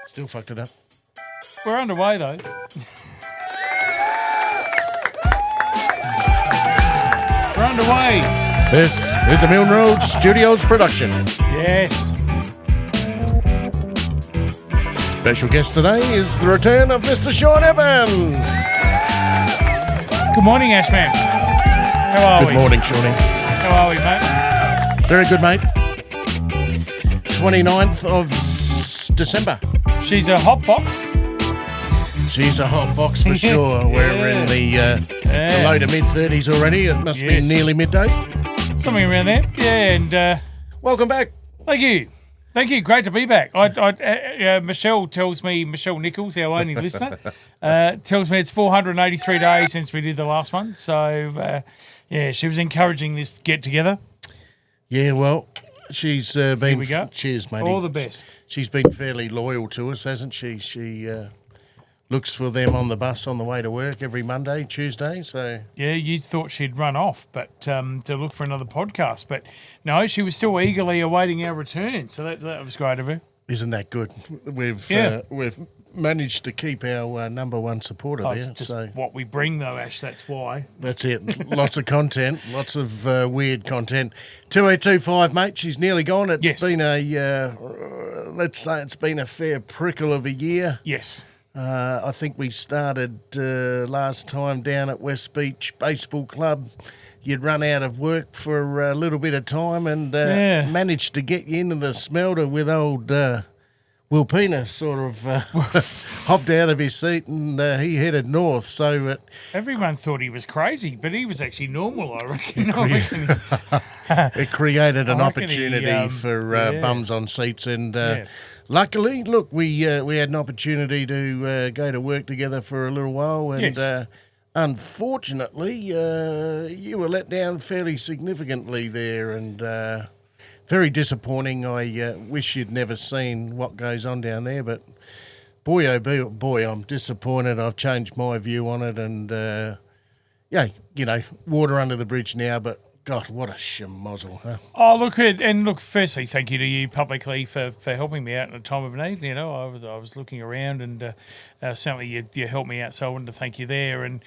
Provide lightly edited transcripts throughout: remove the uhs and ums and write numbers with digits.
Still fucked it up. We're underway, though. We're underway. This is a Milne Road Studios production. Yes. Special guest today is the return of Mr. Shaun Evans. Good morning, Ashman. How are we? Good morning, Shawnee. How are we, mate? Very good, mate. 29th of December. She's a hot box. She's a hot box for sure. We're in the low to mid-30s already. It must be nearly midday. Something around there. Yeah, and... welcome back. Thank you. Thank you. Great to be back. Michelle tells me, Michelle Nichols, our only listener, tells me it's 483 days since we did the last one. So, she was encouraging this get-together. Yeah, well, she's been... Here we go. Cheers, mate. All the best. She's been fairly loyal to us, hasn't she? She looks for them on the bus on the way to work every Monday, Tuesday, so... Yeah, you thought she'd run off but to look for another podcast. But no, she was still eagerly awaiting our return, so that was great of her. Isn't that good? We've managed to keep our number one supporter there. It's just so what we bring, though, Ash, that's why. That's it. Lots of content, lots of weird content. 2825, mate, she's nearly gone. It's been let's say it's been a fair prickle of a year. Yes. I think we started last time down at West Beach Baseball Club. You'd run out of work for a little bit of time and managed to get you into the smelter with old Will Pena sort of hopped out of his seat and he headed north. So everyone thought he was crazy, but he was actually normal, I reckon. It created an opportunity for bums on seats and... Luckily, look, we had an opportunity to go to work together for a little while, and unfortunately, you were let down fairly significantly there, and very disappointing. I wish you'd never seen what goes on down there, but boy, oh boy, I'm disappointed. I've changed my view on it, and water under the bridge now, but. God, what a schmozzle, huh? Oh, look, firstly, thank you to you publicly for helping me out in a time of need. You know, I was looking around and certainly you helped me out, so I wanted to thank you there. And,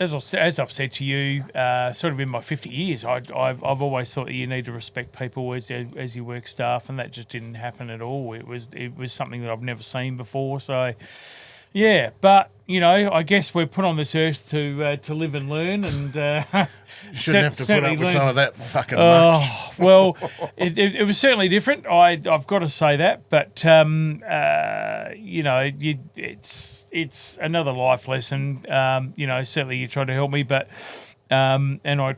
as I've said to you, sort of in my 50 years, I've always thought that you need to respect people as you work staff, and that just didn't happen at all. It was something that I've never seen before, so... Yeah, but, I guess we're put on this earth to live and learn. And you shouldn't have to put up with some of that fucking much. Well, it was certainly different. I've got to say that. But, it's another life lesson. Certainly you tried to help me, but... and I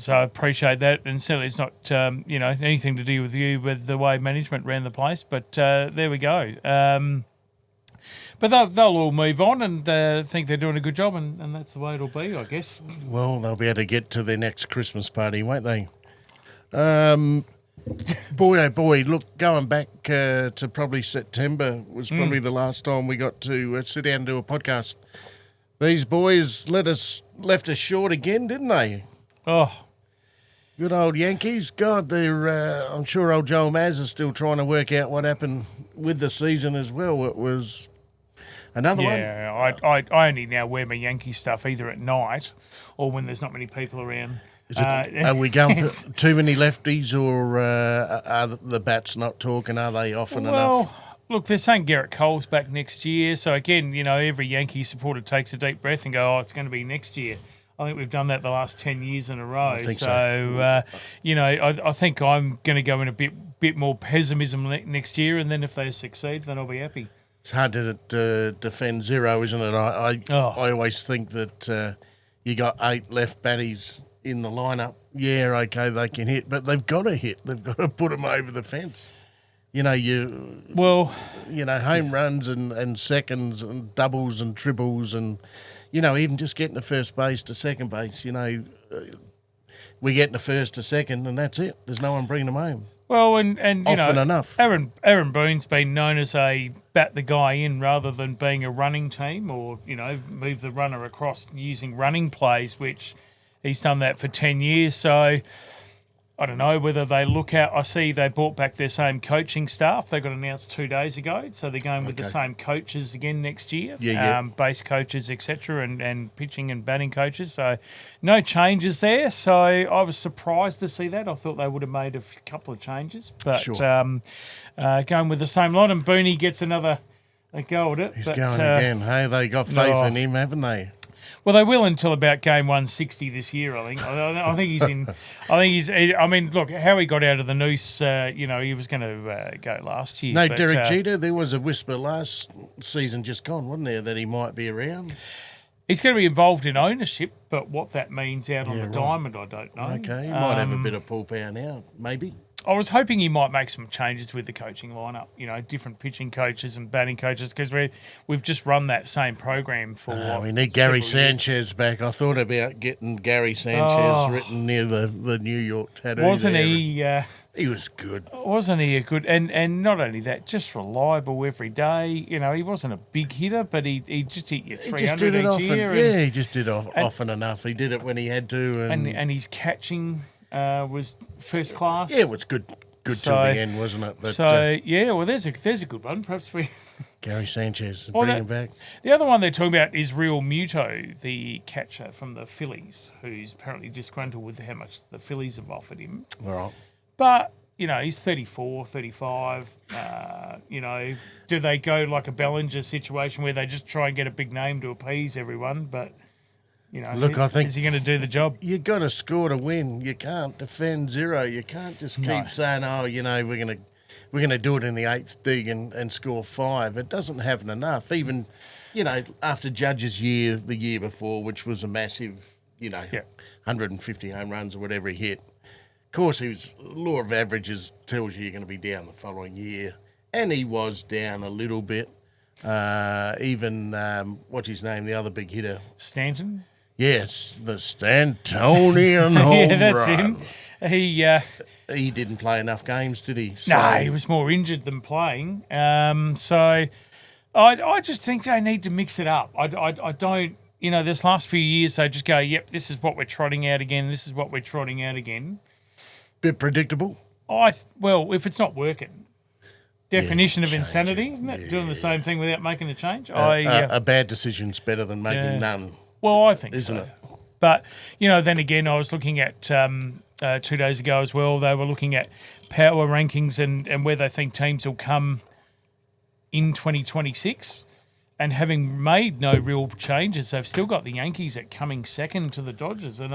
appreciate that, and certainly it's not anything to do with you with the way management ran the place. But there we go. But they'll all move on and think they're doing a good job, and that's the way it'll be, I guess. Well, they'll be able to get to their next Christmas party, won't they? Boy, oh boy, look, going back to probably September was probably the last time we got to sit down and do a podcast. These boys left us short again, didn't they? Oh. Good old Yankees. God, I'm sure old Joel Maz is still trying to work out what happened with the season as well. It was... Another one? Yeah, I only now wear my Yankee stuff either at night or when there's not many people around. Are we going for too many lefties, or are the bats not talking? Are they often enough? Well, look, they're saying Garrett Cole's back next year. So, again, every Yankee supporter takes a deep breath and go, it's going to be next year. I think we've done that the last 10 years in a row. I think so. I think I'm going to go in a bit more pessimism next year, and then if they succeed, then I'll be happy. It's hard to defend zero, isn't it? I always think that you got 8 left batties in the lineup. Yeah, okay, they can hit, but they've got to hit. They've got to put them over the fence. Home runs and seconds and doubles and triples and, even just getting to first base to second base. We get to first to second and that's it. There's no one bringing them home. Well, and often enough. Aaron Boone's been known as a bat the guy in rather than being a running team, or move the runner across using running plays, which he's done that for 10 years. So I don't know whether they look out. I see they brought back their same coaching staff. They got announced 2 days ago, so they're going with the same coaches again next year. Base coaches, etc., and pitching and batting coaches. So no changes there. So I was surprised to see that. I thought they would have made a couple of changes, but going with the same lot. And Booney gets another go at it. He's going again. Hey, they got faith in him, haven't they? Well, they will until about game 160 this year, I think. I think he's in. I mean, look, how he got out of the noose. He was going to go last year. No, Derek Jeter. There was a whisper last season, just gone, wasn't there, that he might be around. He's going to be involved in ownership, but what that means out on the diamond, I don't know. Okay, he might have a bit of pull power now, maybe. I was hoping he might make some changes with the coaching lineup, different pitching coaches and batting coaches, because we've just run that same program for. We need Gary Sanchez back. I thought about getting Gary Sanchez written near the New York tattoo. Wasn't he? He was good. Wasn't he a good? And not only that, just reliable every day. He wasn't a big hitter, but he just hit you 300 each year. He just did it often enough. He did it when he had to. And his catching was first class. Yeah, it was good till the end, wasn't it? But, well, there's a good one. Perhaps we. Gary Sanchez, bring him back. The other one they're talking about is Real Muto, the catcher from the Phillies, who's apparently disgruntled with how much the Phillies have offered him. All right. But, he's 34, 35. Do they go like a Bellinger situation where they just try and get a big name to appease everyone? But, look, I think, is he going to do the job? You got to score to win. You can't defend zero. You can't just keep saying, we're going to do it in the 8th dig and score 5. It doesn't happen enough. Even, after Judge's year, the year before, which was a massive, 150 home runs or whatever he hit. Of course, law of averages tells you're going to be down the following year. And he was down a little bit. What's his name, the other big hitter? Stanton? Yes, the Stantonian home that's run. him. He didn't play enough games, did he? No, he was more injured than playing. So I just think they need to mix it up. I don't, this last few years they just go, yep, this is what we're trotting out again. This is what we're trotting out again. Bit predictable. Well, if it's not working. Definition of insanity, isn't it? Doing the same thing without making a change. A bad decision's better than making none. Well, I think isn't it? But, then again, I was looking at 2 days ago as well. They were looking at power rankings and where they think teams will come in 2026. And having made no real changes, they've still got the Yankees at coming second to the Dodgers. And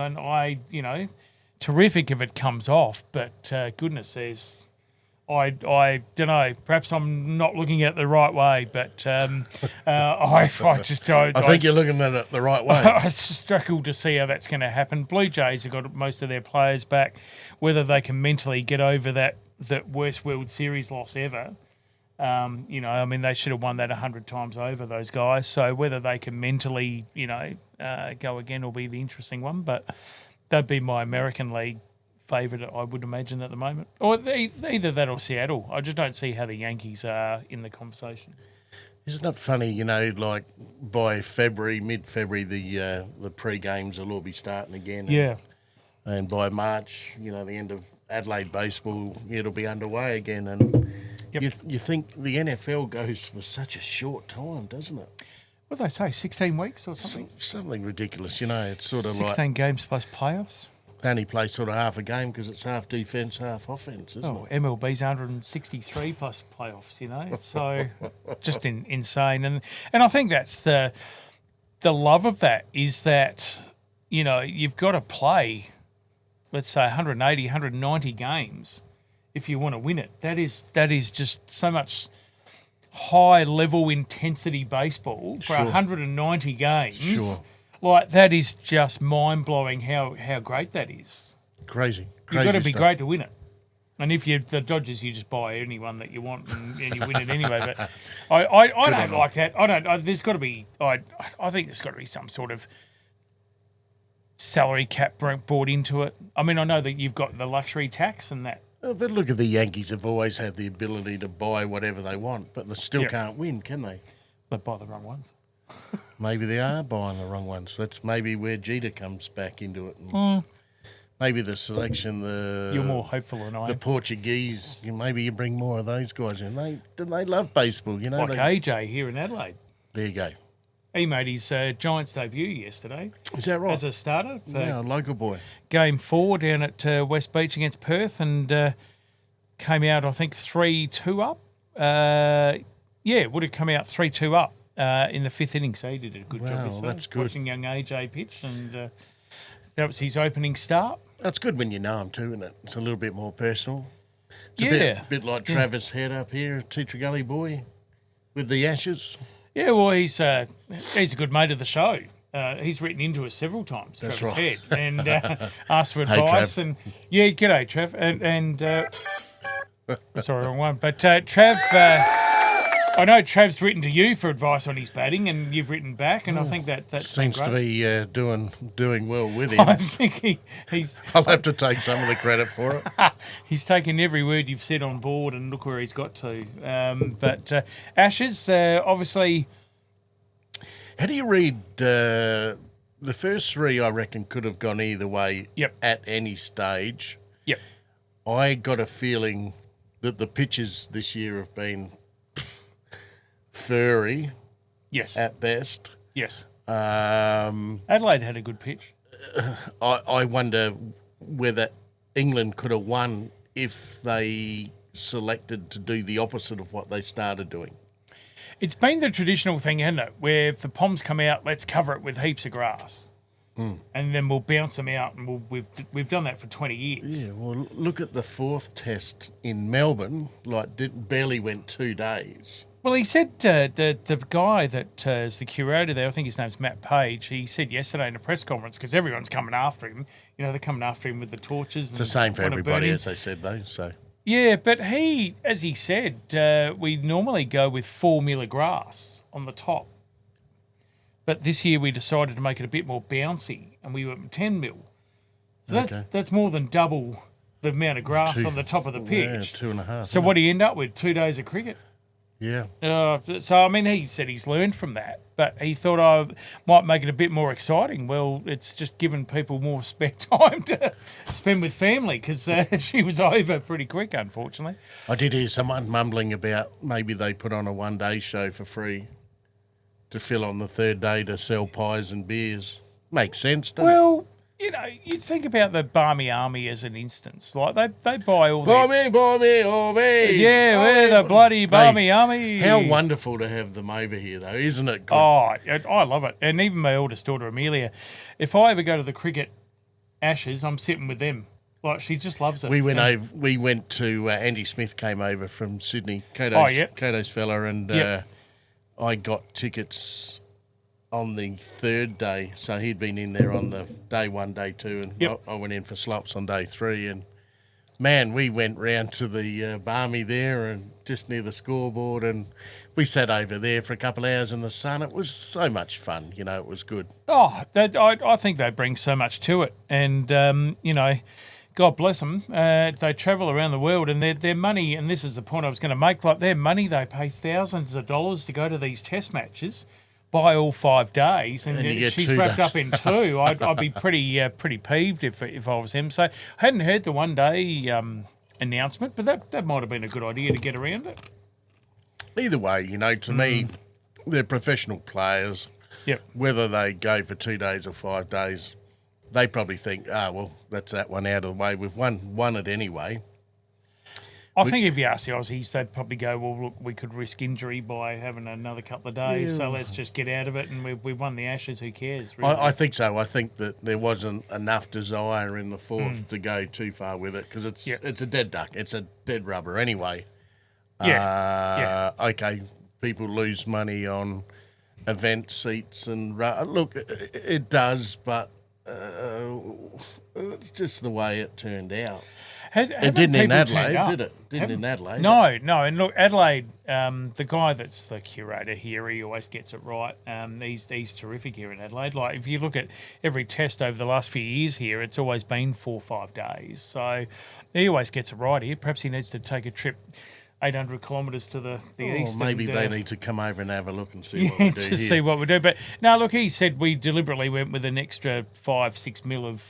terrific if it comes off. But goodness, I don't know. Perhaps I'm not looking at it the right way, but I just don't. I think you're looking at it the right way. I struggle to see how that's going to happen. Blue Jays have got most of their players back. Whether they can mentally get over that worst World Series loss ever. They should have won that 100 times over, those guys. So whether they can mentally, go again will be the interesting one. But that'd be my American League favourite, I would imagine, at the moment. Or either that or Seattle. I just don't see how the Yankees are in the conversation. Isn't it funny, like by mid-February, the pre-games will all be starting again. Yeah. And by March, the end of Adelaide baseball, it'll be underway again. And you think the NFL goes for such a short time, doesn't it? What do they say, 16 weeks or something? Something ridiculous, It's sort of 16 games plus playoffs? They only play sort of half a game because it's half defence, half offence, isn't it? MLB's 163 plus playoffs, So just insane. And I think that's the love of that is that, you've got to play, let's say, 180, 190 games if you want to win it. That is just so much high-level intensity baseball for 190 games. Sure. Like, that is just mind-blowing how great that is. Crazy You've got to be stuff. great to win it. And if you're the Dodgers, you just buy anyone that you want and you win it anyway. But I don't like that. There's got to be, I think there's got to be some sort of salary cap brought into it. I mean, I know that you've got the luxury tax and that. But look at the Yankees have always had the ability to buy whatever they want, but they still can't win, can they? They buy the wrong ones. Maybe they are buying the wrong ones. That's maybe where Jeter comes back into it. maybe the selection, You're more hopeful than I the am. Portuguese. Maybe you bring more of those guys in. They love baseball, Like AJ here in Adelaide. There you go. He made his Giants debut yesterday. Is that right? As a starter. Yeah, a local boy. Game 4 down at West Beach against Perth, and came out, I think, 3-2 up. Would have come out 3-2 up in the 5th inning, so he did a good job yesterday. That's good. Watching young AJ pitch, and that was his opening start. That's good when you know him too, isn't it? It's a little bit more personal. It's a bit like Travis Head up here, Teacher Gully boy, with the Ashes. Yeah, well, he's a good mate of the show. He's written into us several times, That's Travis right. Head, and asked for advice. Trav. And g'day, Trav. And sorry, wrong one. But Trav, I know Trav's written to you for advice on his batting, and you've written back, and I think that seems to be doing well with him. I think he's. I'll have to take some of the credit for it. He's taken every word you've said on board, and look where he's got to. But Ashes, obviously. How do you read the first 3? I reckon could have gone either way. Yep. At any stage. Yep. I got a feeling that the pitches this year have been furry. Yes. At best. Yes. Adelaide had a good pitch. I wonder whether England could have won if they selected to do the opposite of what they started doing. It's been the traditional thing, hasn't it? Where if the Poms come out, let's cover it with heaps of grass. And then we'll bounce them out, and we've done that for 20 years. Yeah, well, look at the 4th test in Melbourne. Barely went 2 days. Well, he said the guy that is the curator there, I think his name's Matt Page, he said yesterday in a press conference, because everyone's coming after him, they're coming after him with the torches. It's the same for everybody, as they said, though, so... Yeah, but as he said, we normally go with 4 mil of grass on the top. But this year we decided to make it a bit more bouncy, and we went 10 mil. So that's more than double the amount of grass on the top of the pitch. Yeah, 2.5. So what do you end up with? 2 days of cricket? Yeah. He said he's learned from that, but he thought I might make it a bit more exciting. Well, it's just given people more spare time to spend with family, because she was over pretty quick, unfortunately. I did hear someone mumbling about maybe they put on a one-day show for free to fill on the 3rd day to sell pies and beers. Makes sense, doesn't it? Well, you think about the Barmy Army as an instance. Like, they buy all Barmy, oh me. Yeah, we're the bloody Barmy Army. How wonderful to have them over here, though, isn't it good? Oh, I love it. And even my eldest daughter, Amelia, if I ever go to the cricket Ashes, I'm sitting with them. Like, she just loves it. We went to Andy Smith came over from Sydney, Cato's fella, and I got tickets on the 3rd day, so he'd been in there on the day 1, day 2, and I went in for slops on day 3, and man, we went round to the Barmy there and just near the scoreboard, and we sat over there for a couple of hours in the sun. It was so much fun, it was good. Oh, I think they bring so much to it, and God bless them. They travel around the world, and their money, and this is the point I was going to make, like their money, they pay thousands of dollars to go to these test matches, buy all 5 days, and she's wrapped up in 2. I'd be pretty peeved if I was him. So I hadn't heard the 1 day announcement, but that might have been a good idea to get around it. Either way, to me, they're professional players. Yep. Whether they go for 2 days or 5 days, they probably think, that's that one out of the way. We've won it anyway. I think if you ask the Aussies, they'd probably go, well, look, we could risk injury by having another couple of days, so let's just get out of it, and we've won the Ashes, who cares? Really? I think so. I think that there wasn't enough desire in the 4th to go too far with it, because it's a dead duck. It's a dead rubber anyway. Okay, people lose money on event seats, and look, it does, but it's just the way it turned out. It didn't in Adelaide, did it? Didn't in Adelaide. No. And look, Adelaide, the guy that's the curator here, he always gets it right. He's terrific here in Adelaide. Like, if you look at every test over the last few years here, it's always been 4 or 5 days. So he always gets it right here. Perhaps he needs to take a trip 800 kilometres to the east. Maybe they need to come over and have a look and see what we do here. See what we do. But no, look, he said we deliberately went with an extra 5-6 mil of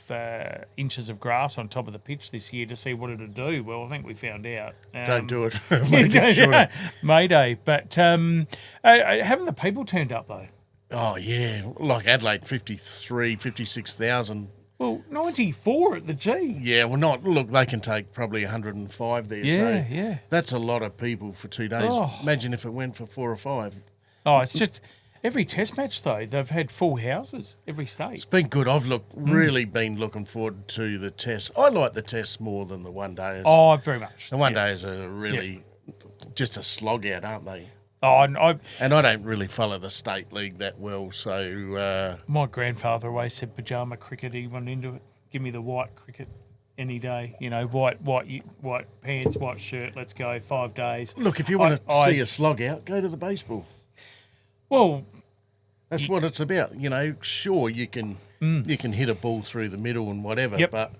inches of grass on top of the pitch this year to see what it'd do. Well, I think we found out. Don't do it. Make it shorter. Mayday. But haven't the people turned up, though? Oh, yeah. Like Adelaide, 53, 56,000. Well, 94 at the G. Yeah, well, not. Look, they can take probably 105 there. Yeah, so yeah. That's a lot of people for 2 days. Oh. Imagine if it went for 4 or 5. Oh, it's just every test match, though, they've had full houses, every state. It's been good. I've really been looking forward to the tests. I like the tests more than the one days. Oh, very much. The one days are really just a slog out, aren't they? Oh, and I don't really follow the state league that well, so... my grandfather always said pajama cricket. He went into it. Give me the white cricket any day. You know, white pants, white shirt. Let's go 5 days. Look, if you want to see a slog out, go to the baseball. Well, that's what it's about. You know, sure you can hit a ball through the middle and whatever, but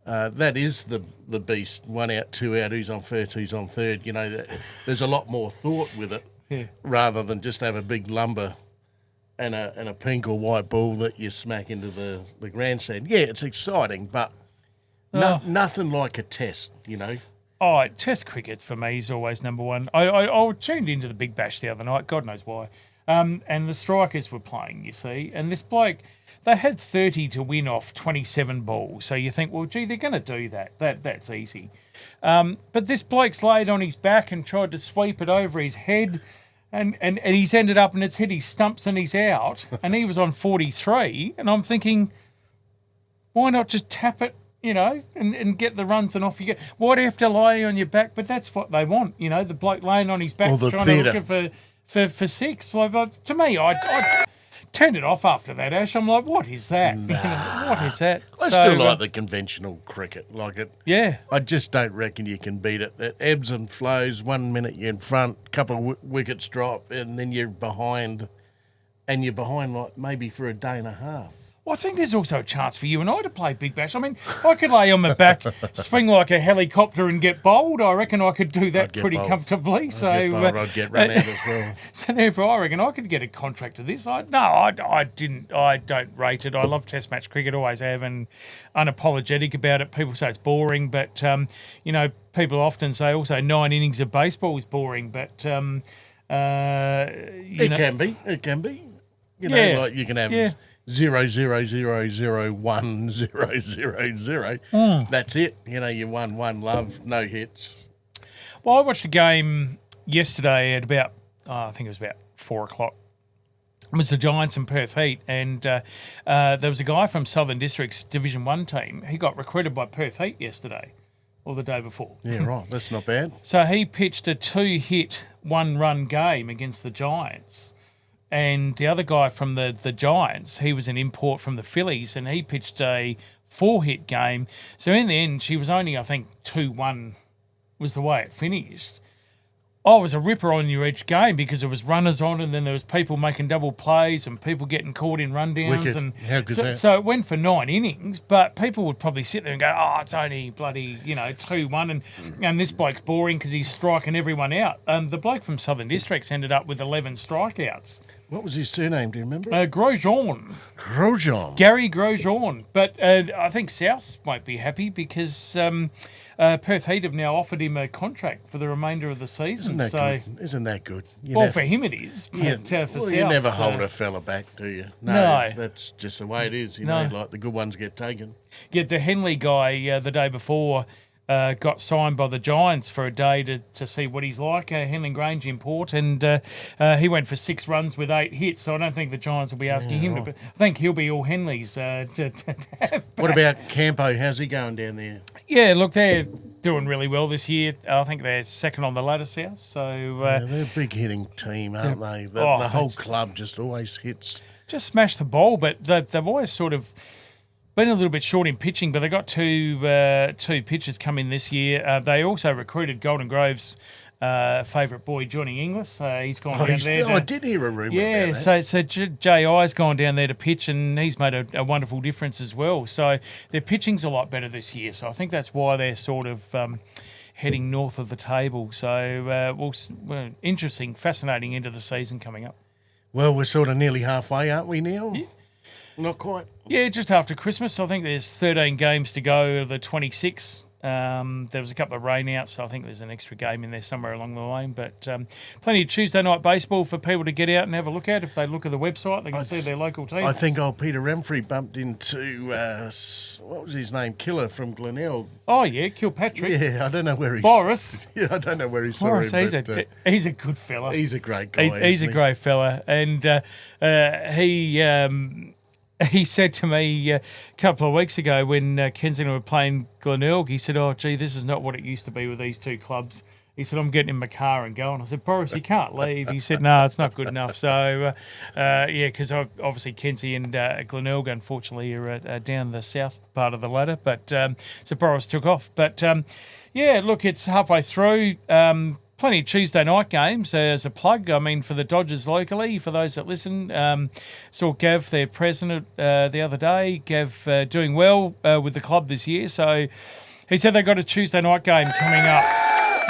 that is the beast. 1 out, 2 out. Who's on first? Who's on third? You know, there's a lot more thought with it. Yeah. Rather than just have a big lumber and a pink or white ball that you smack into the grandstand. Yeah, it's exciting, but nothing like a test, you know. Oh, test cricket for me is always number one. I tuned into the Big Bash the other night, God knows why, and the strikers were playing, you see, and this bloke, they had 30 to win off 27 balls. So you think, well, gee, they're going to do that. That's easy. But this bloke's laid on his back and tried to sweep it over his head, and he's ended up and it's hit his stumps and he's out, and he was on 43, and I'm thinking, why not just tap it, you know, and get the runs and off you go? Why do you have to lie on your back? But that's what they want, you know, the bloke laying on his back trying to look for six. Like, to me, I turned it off after that, Ash. I'm like, what is that? Nah. What is that? I still like the conventional cricket. Like it. Yeah. I just don't reckon you can beat it. It ebbs and flows. 1 minute you're in front, couple of wickets drop, and then you're behind. And you're behind like maybe for a day and a half. Well, I think there's also a chance for you and I to play Big Bash. I mean, I could lay on my back, swing like a helicopter and get bowled. I reckon I could do that pretty comfortably. I'd get run out as well. So therefore, I reckon I could get a contract to this. I don't rate it. I love Test match cricket, always have, and unapologetic about it. People say it's boring, but you know, people often say also 9 innings of baseball is boring, but it can be. You know, like you can have 0, 0, 0, 0, 1, 0, 0, 0. That's it. You know, you won one love, no hits. Well, I watched a game yesterday at about, I think it was about 4 o'clock. It was the Giants and Perth Heat, and there was a guy from Southern District's Division 1 team. He got recruited by Perth Heat yesterday, or the day before. Yeah, right. That's not bad. So he pitched a 2-hit, 1-run game against the Giants. And the other guy from the Giants, he was an import from the Phillies, and he pitched a 4-hit game. So in the end, she was only, I think, 2-1 was the way it finished. Oh, it was a ripper on your each game because there was runners on, and then there was people making double plays and people getting caught in rundowns. Wicked. And how good's that? So it went for 9 innings, but people would probably sit there and go, oh, it's only bloody, 2-1, and this bloke's boring because he's striking everyone out. The bloke from Southern Districts ended up with 11 strikeouts. What was his surname? Do you remember? Grosjean. Grosjean. Gary Grosjean. But I think South won't be happy because Perth Heat have now offered him a contract for the remainder of the season. Isn't that good? For him it is. But, for South, you never hold a fella back, do you? No. That's just the way it is. You know, like the good ones get taken. Yeah, the Henley guy the day before got signed by the Giants for a day to see what he's like, Henley Grange import, and he went for 6 runs with 8 hits, so I don't think the Giants will be asking him, but I think he'll be all Henley's to have back. What about Campo? How's he going down there? Yeah, look, they're doing really well this year. I think they're second on the ladder, South. So they're a big hitting team, aren't they? The whole club just always hits. Just smash the ball, but they've always sort of been a little bit short in pitching, but they got two pitchers come in this year. They also recruited Golden Grove's favourite boy, Johnny Inglis. He's gone down there. I did hear a rumour about that. So J.I.'s gone down there to pitch, and he's made a wonderful difference as well. So their pitching's a lot better this year. So I think that's why they're sort of heading north of the table. So, well, interesting, fascinating end of the season coming up. Well, we're sort of nearly halfway, aren't we, Neil? Yeah. Not quite. Yeah, just after Christmas. I think there's 13 games to go, the 26. There was a couple of rainouts, so I think there's an extra game in there somewhere along the way. But plenty of Tuesday night baseball for people to get out and have a look at. If they look at the website, they can see their local team. I think old Peter Remfrey bumped into, what was his name, Killer from Glenelg. Oh, yeah, Kilpatrick. Yeah, I don't know where he's... Boris. Yeah, I don't know where he's... Boris, he's a good fella. He's a great guy, He's a great fella. And he said to me a couple of weeks ago when Kensington were playing Glenelg, he said, "Oh, gee, this is not what it used to be with these two clubs." He said, "I'm getting in my car and going." I said, "Boris, you can't leave." He said, "No, it's not good enough." So, because obviously Kenzie and Glenelg, unfortunately, are down the south part of the ladder. But so Boris took off. But, look, it's halfway through. Plenty of Tuesday night games as a plug. I mean, for the Dodgers locally, for those that listen, saw Gav, their president, the other day. Gav doing well with the club this year. So he said they got a Tuesday night game coming up.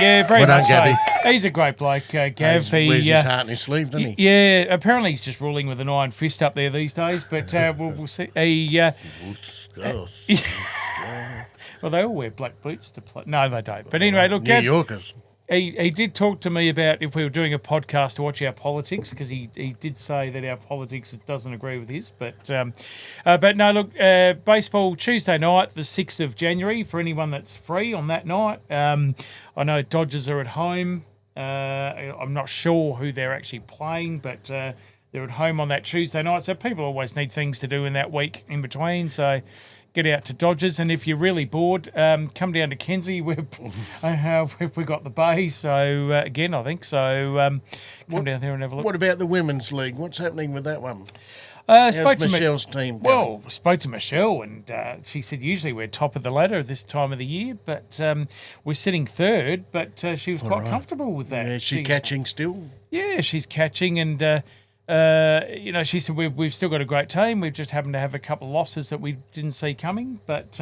Yeah, very much so. He's a great bloke, Gav. He wears his heart in his sleeve, doesn't he? Yeah, apparently he's just ruling with an iron fist up there these days. But we'll see. Well, they all wear black boots to play. No, they don't. But anyway, look, New Yorkers. He did talk to me about if we were doing a podcast to watch our politics, because he did say that our politics doesn't agree with his. But no, look, baseball Tuesday night, the 6th of January, for anyone that's free on that night. I know Dodgers are at home. I'm not sure who they're actually playing, but they're at home on that Tuesday night. So people always need things to do in that week in between. So get out to Dodgers, and if you're really bored, come down to Kenzie. We've got the bay, so again, I think so. Come down there and have a look. What about the Women's League? What's happening with that one? Spoke to Michelle's team going? Well, spoke to Michelle, and she said usually we're top of the ladder this time of the year, but we're sitting third. But she was quite comfortable with that. Yeah, is she catching still? Yeah, she's catching, and she said we've still got a great team. We've just happened to have a couple of losses that we didn't see coming, but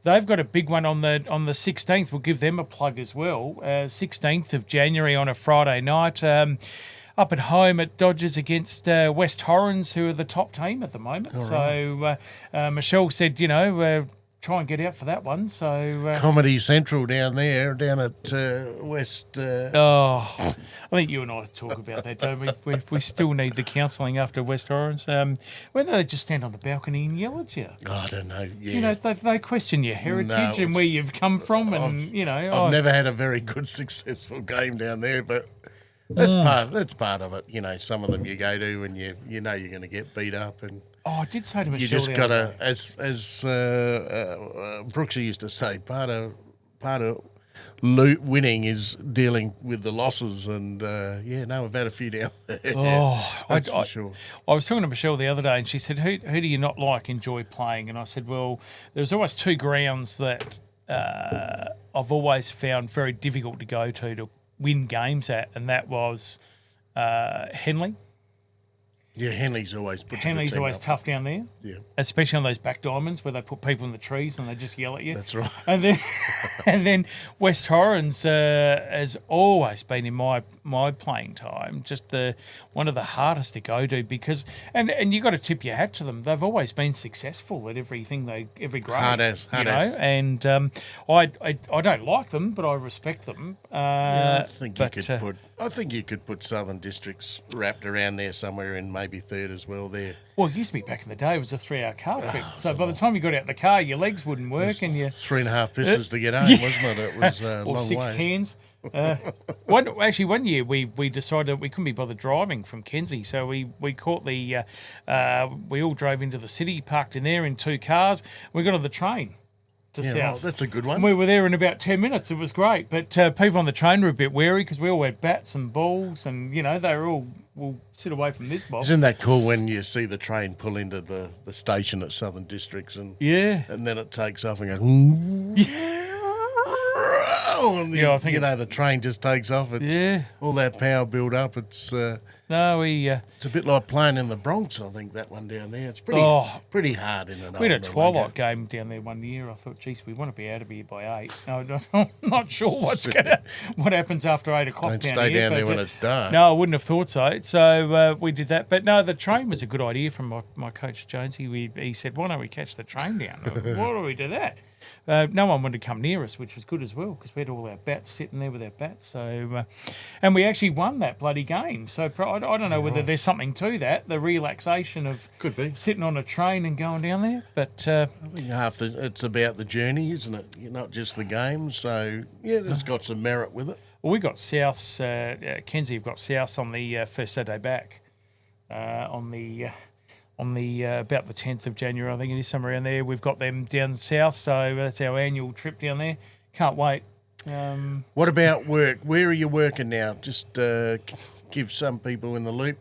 they've got a big one on the 16th. We'll give them a plug as well. 16th of January on a Friday night, up at home at Dodgers against West Torrens, who are the top team at the moment. Right. So Michelle said, try and get out for that one. So Comedy Central down at West. I think you and I talk about that, don't we? We still need the counselling after West Orange. When do they just stand on the balcony and yell at you? I don't know. Yeah, they question your heritage and where you've come from, and I've never had a very good successful game down there, but that's part of it. Some of them you go to and you know you're going to get beat up and. Oh, I did say to Michelle. You just got to, as Brooksy used to say, part of winning is dealing with the losses, and we've had a few down there. Oh, that's for sure. I was talking to Michelle the other day, and she said, "Who do you not enjoy playing?" And I said, "Well, there's always two grounds that I've always found very difficult to go to win games at, and that was Henley." Yeah, Henley's always tough down there. Yeah, especially on those back diamonds where they put people in the trees and they just yell at you. That's right. And then West Torrens has always been in my playing time just one of the hardest to go to because and you got to tip your hat to them. They've always been successful at every grade. Hard as. And I don't like them, but I respect them. I think you could put Southern Districts wrapped around there somewhere in maybe third as well there. Well, it used to be back in the day. It was a 3-hour car trip. So by the time you got out the car, your legs wouldn't work, and you 3.5 pisses to get home, wasn't it? It was a long way. Or 6 cans. One year we decided we couldn't be bothered driving from Kenzie, so we caught we all drove into the city, parked in there in 2 cars. We got on the train to South. Well, that's a good one. And we were there in about 10 minutes. It was great, but people on the train were a bit wary because we all had bats and balls, and they were all, we'll sit away from this box. Isn't that cool when you see the train pull into the station at Southern Districts and then it takes off and goes and I think the train just takes off. It's all that power build up. It's No, we It's a bit like playing in the Bronx, I think, that one down there. It's pretty hard in an we had a older twilight league. game down there one year. I thought, geez, we want to be out of here by 8. No, I'm not sure what happens after 8 o'clock Don't down stay here. down there but, when it's dark. No, I wouldn't have thought so. So we did that. But no, the train was a good idea from my coach, Jonesy. He said, why don't we catch the train down? Why do we do that? No one wanted to come near us, which was good as well, because we had all our bats sitting there with our bats. So, and we actually won that bloody game. So I don't know whether there's something to that, the relaxation of Could be sitting on a train and going down there. But I think it's about the journey, isn't it? Not just the game. So yeah, it's got some merit with it. well, we got Souths. Kenzie have got Souths on the first Saturday back on the about the 10th of January, I think it is, somewhere around there. We've got them down south, so that's our annual trip down there. Can't wait. What about work? Where are you working now? Just give some people in the loop.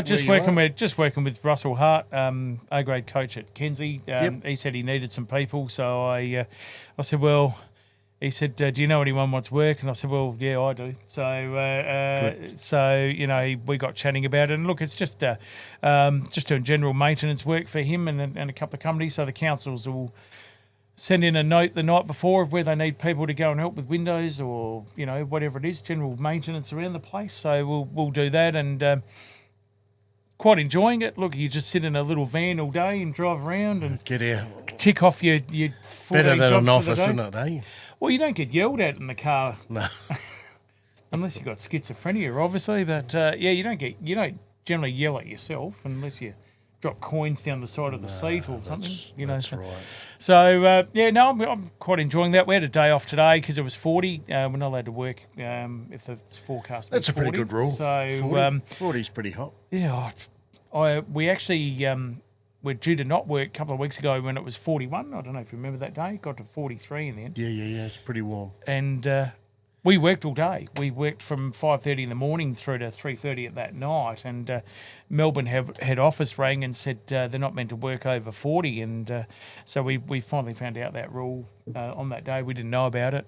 Just working with Russell Hart, A grade coach at Kenzie. He said he needed some people, so I said, well. He said, "Do you know anyone wants work?" And I said, "Well, yeah, I do." So, we got chatting about it. And look, it's just doing general maintenance work for him and a couple of companies. So the councils will send in a note the night before of where they need people to go and help with windows or whatever it is, general maintenance around the place. So we'll do that and. Quite enjoying it. Look, you just sit in a little van all day and drive around and get out. Tick off your 40 Better than jobs an for office, the day. isn't it? Eh? Well, you don't get yelled at in the car. No. Unless you've got schizophrenia, obviously. But you don't generally yell at yourself unless you drop coins down the side of the seat or something. That's right. So I'm quite enjoying that. We had a day off today because it was 40. We're not allowed to work if it's forecast. That's a pretty good rule. So 40 is pretty hot. Yeah, we actually were due to not work a couple of weeks ago when it was 41. I don't know if you remember that day. It got to 43 in the end. Yeah. It's pretty warm. And we worked all day. We worked from 5:30 in the morning through to 3:30 at that night. And Melbourne head office rang and said they're not meant to work over 40. And so we finally found out that rule on that day. We didn't know about it.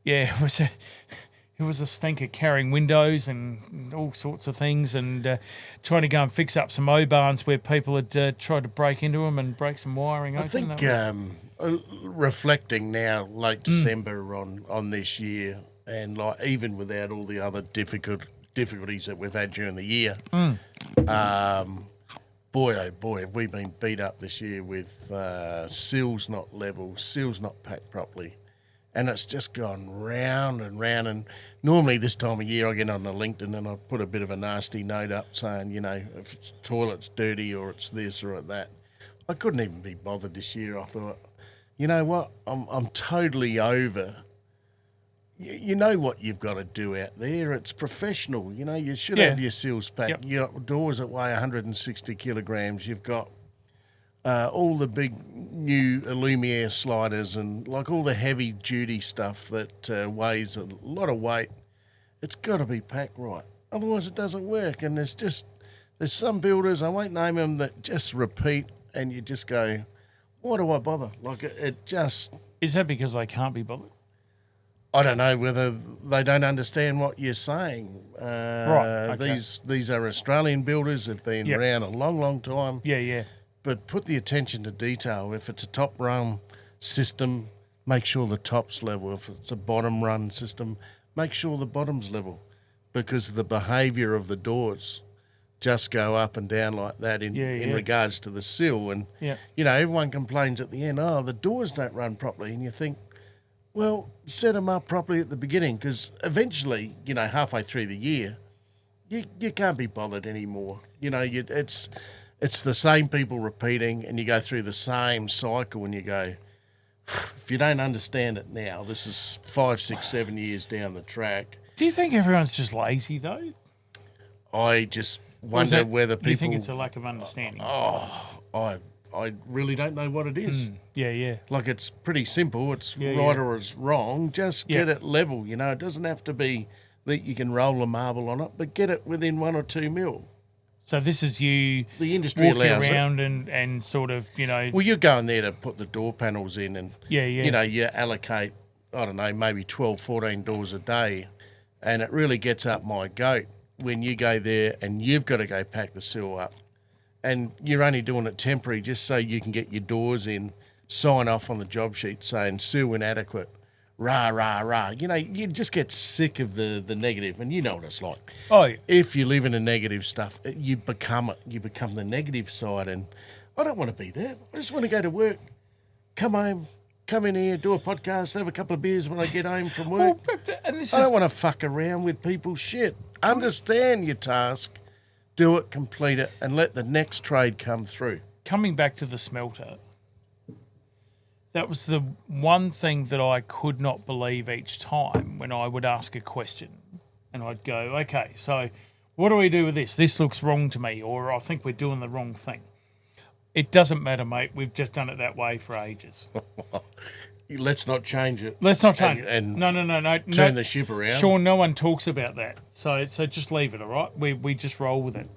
It was a stinker carrying windows and all sorts of things and trying to go and fix up some O-barns where people had tried to break into them and break some wiring open. I think reflecting now, late December on this year and even without all the other difficulties that we've had during the year, boy, oh boy, have we been beat up this year with seals not level, seals not packed properly. And it's just gone round and round. And normally this time of year I get on the LinkedIn and I put a bit of a nasty note up saying, if it's toilet's dirty or it's this or that. I couldn't even be bothered this year. I thought, you know what, I'm totally over. You know what you've got to do out there. It's professional. You should have your seals packed. Yep. You've got doors that weigh 160 kilograms. You've got all the big new Lumiere sliders and all the heavy duty stuff that weighs a lot of weight. It's got to be packed right. Otherwise it doesn't work. And there's some builders, I won't name them, that just repeat and you just go, why do I bother? It just... Is that because they can't be bothered? I don't know whether they don't understand what you're saying. Right. Okay. These are Australian builders. They've been around a long, long time. Yeah. But put the attention to detail. If it's a top run system, make sure the top's level. If it's a bottom run system, make sure the bottom's level, because the behaviour of the doors just go up and down like that in regards to the sill. And, everyone complains at the end, the doors don't run properly. And you think, well, set them up properly at the beginning, because eventually, halfway through the year, you can't be bothered anymore. It's the same people repeating, and you go through the same cycle and you go, if you don't understand it now, this is 5, 6, 7 years down the track. Do you think everyone's just lazy, though? I just wonder whether people... Do you think it's a lack of understanding? I really don't know what it is. Yeah. It's pretty simple. It's right or it's wrong. Just get it level, It doesn't have to be that you can roll a marble on it, but get it within 1 or 2 mil. So this is you the industry walking allows around it. and sort of, Well, you're going there to put the door panels in and, you allocate, I don't know, maybe 12, 14 doors a day. And it really gets up my goat when you go there and you've got to go pack the sewer up. And you're only doing it temporary just so you can get your doors in, sign off on the job sheet saying sewer inadequate, rah, rah, rah. You know, you just get sick of the negative, and you know what it's like. Oh, yeah. If you live in the negative stuff, you become it. You become the negative side, and I don't want to be that. I just want to go to work, come home, come in here, do a podcast, have a couple of beers when I get home from work. I don't want to fuck around with people's shit. Understand your task, do it, complete it, and let the next trade come through. Coming back to the smelter, that was the one thing that I could not believe each time when I would ask a question. And I'd go, okay, so what do we do with this? This looks wrong to me, or I think we're doing the wrong thing. It doesn't matter, mate. We've just done it that way for ages. Let's not change it. Let's not change it. And No. turn the ship around. Shaun, no one talks about that. So just leave it, all right? We just roll with it.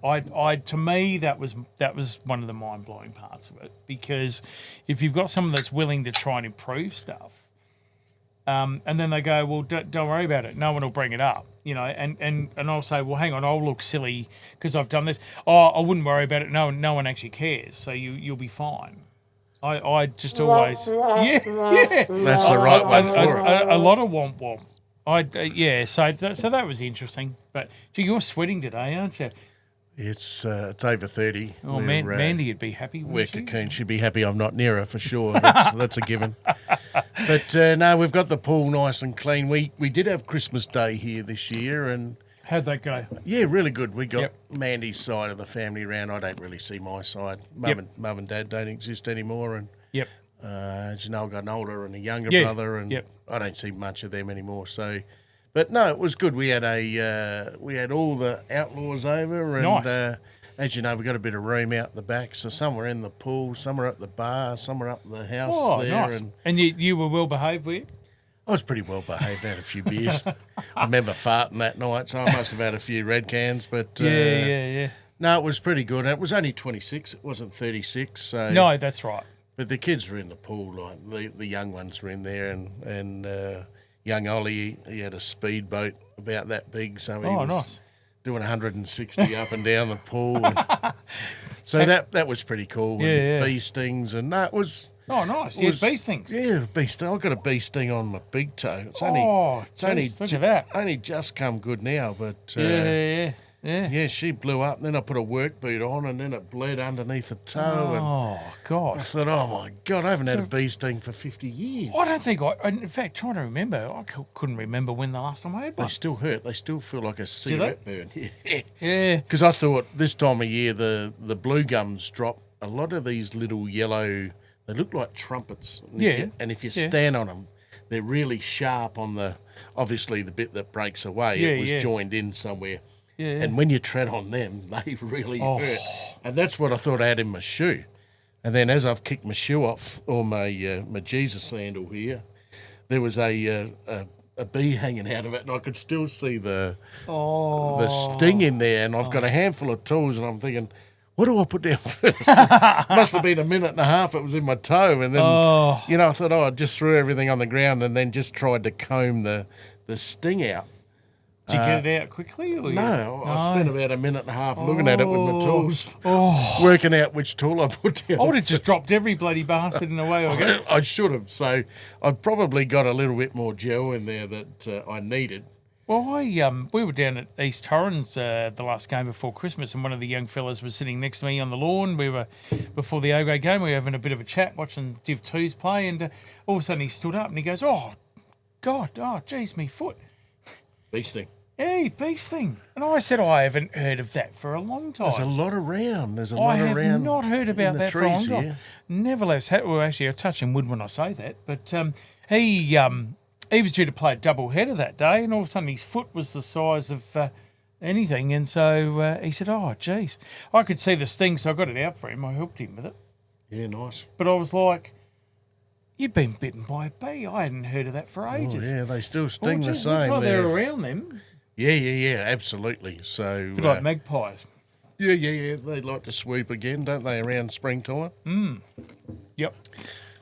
To me, that was one of the mind-blowing parts of it, because if you've got someone that's willing to try and improve stuff, and then they go, well, don't worry about it. No one will bring it up, you know. And I'll say, well, hang on, I'll look silly because I've done this. Oh, I wouldn't worry about it. No one actually cares. So you'll be fine. I just always yeah. That's the right one for it. A lot of womp womp. So that was interesting. But gee, you're sweating today, aren't you? It's over 30. Oh, Mandy would be happy. We're cocoon. She'd be happy I'm not near her for sure. That's a given. But no, we've got the pool nice and clean. We did have Christmas Day here this year, and how'd that go? Yeah, really good. We got Mandy's side of the family around. I don't really see my side. Mum and Dad don't exist anymore, and as you know, I've got an older and a younger brother, and I don't see much of them anymore. So, but no, it was good. We had all the outlaws over, and nice. As you know, we've got a bit of room out the back. So some were in the pool, some were at the bar, some were up the house there. Nice. And you were well behaved, were you? I was pretty well behaved. Had a few beers. I remember farting that night, so I must have had a few red cans. But yeah. No, it was pretty good. And it was only 26. It wasn't 36. So no, that's right. But the kids were in the pool. Like the young ones were in there, and young Ollie, he had a speedboat about that big, so he was nice. Doing 160 up and down the pool. And so that was pretty cool. And bee stings, and that was. Oh, nice. You had bee stings. Yeah, bee sting. I've got a bee sting on my big toe. It's look at that. Only just come good now, but yeah. She blew up, and then I put a work boot on, and then it bled underneath the toe. Oh, God. I thought, oh my God, I haven't had a bee sting for 50 years. I don't think in fact, trying to remember, I couldn't remember when the last time I had one. They still hurt. They still feel like a cigarette burn. Yeah. Because I thought this time of year the blue gums drop. A lot of these little yellow. They look like trumpets. And if you stand on them, they're really sharp on obviously the bit that breaks away. It was joined in somewhere. Yeah. And when you tread on them, they really hurt. And that's what I thought I had in my shoe. And then as I've kicked my shoe off, or my Jesus sandal here, there was a bee hanging out of it, and I could still see the sting in there. And I've got a handful of tools, and I'm thinking, what do I put down first? Must have been a minute and a half. It was in my toe. And then, I thought, I just threw everything on the ground and then just tried to comb the sting out. Did you get it out quickly? Or no, I spent about a minute and a half looking at it with my tools, working out which tool I put down. I would have just dropped every bloody bastard in the way I go. I should have. So I'd probably got a little bit more gel in there that I needed. Well, we were down at East Torrens the last game before Christmas, and one of the young fellas was sitting next to me on the lawn. We were, before the O-grade game, we were having a bit of a chat, watching Div 2s play, and all of a sudden he stood up and he goes, oh, God, geez, me foot. Bee sting. Yeah, bee sting. And I said, I haven't heard of that for a long time. There's a lot around. I have not heard about that for a long time. Never left. Well, actually, I'm touching wood when I say that, but he was due to play a double header that day, and all of a sudden his foot was the size of anything, and so he said, oh, geez. I could see the sting, so I got it out for him. I helped him with it. Yeah, nice. But I was like, you've been bitten by a bee. I hadn't heard of that for ages. Oh, yeah, they still sting the same. Looks like they're around them. Yeah, absolutely. So bit like magpies. Yeah. They like to swoop again, don't they, around springtime? Yep.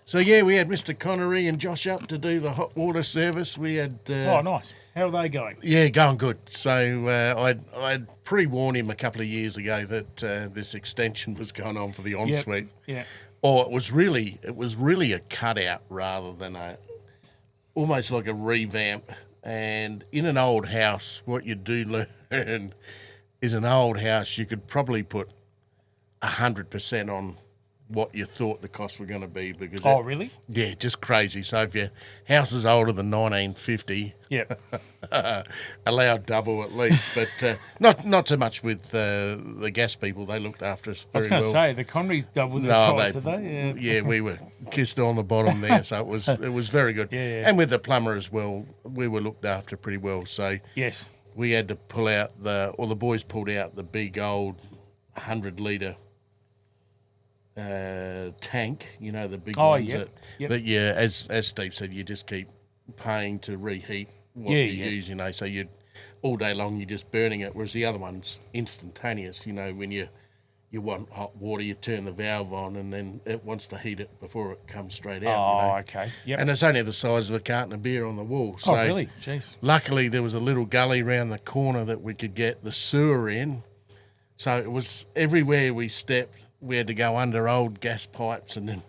So, yeah, we had Mr. Connery and Josh up to do the hot water service. We had... nice. How are they going? Yeah, going good. So I'd pre-warned him a couple of years ago that this extension was going on for the ensuite. Yeah. Or it was really a cutout rather than almost like a revamp. And in an old house, what you do learn is an old house you could probably put 100% on what you thought the costs were going to be because really? Yeah, just crazy. So if your house is older than 1950, allow double at least, but not so much with the gas people. They looked after us very well. I was going to say the Connerys doubled the price, did they? Yeah, we were kissed on the bottom there, so it was very good. Yeah. And with the plumber as well, we were looked after pretty well. So yes, we had to pull out the boys pulled out the big old 100-litre tank, the big ones that you, as Steve said, you just keep paying to reheat what you use, so you all day long you're just burning it, whereas the other one's instantaneous. When you want hot water, you turn the valve on and then it wants to heat it before it comes straight out. Okay. Yep. And it's only the size of a carton of beer on the wall. So really? Jeez. Luckily there was a little gully round the corner that we could get the sewer in. So it was everywhere we stepped, we had to go under old gas pipes, and then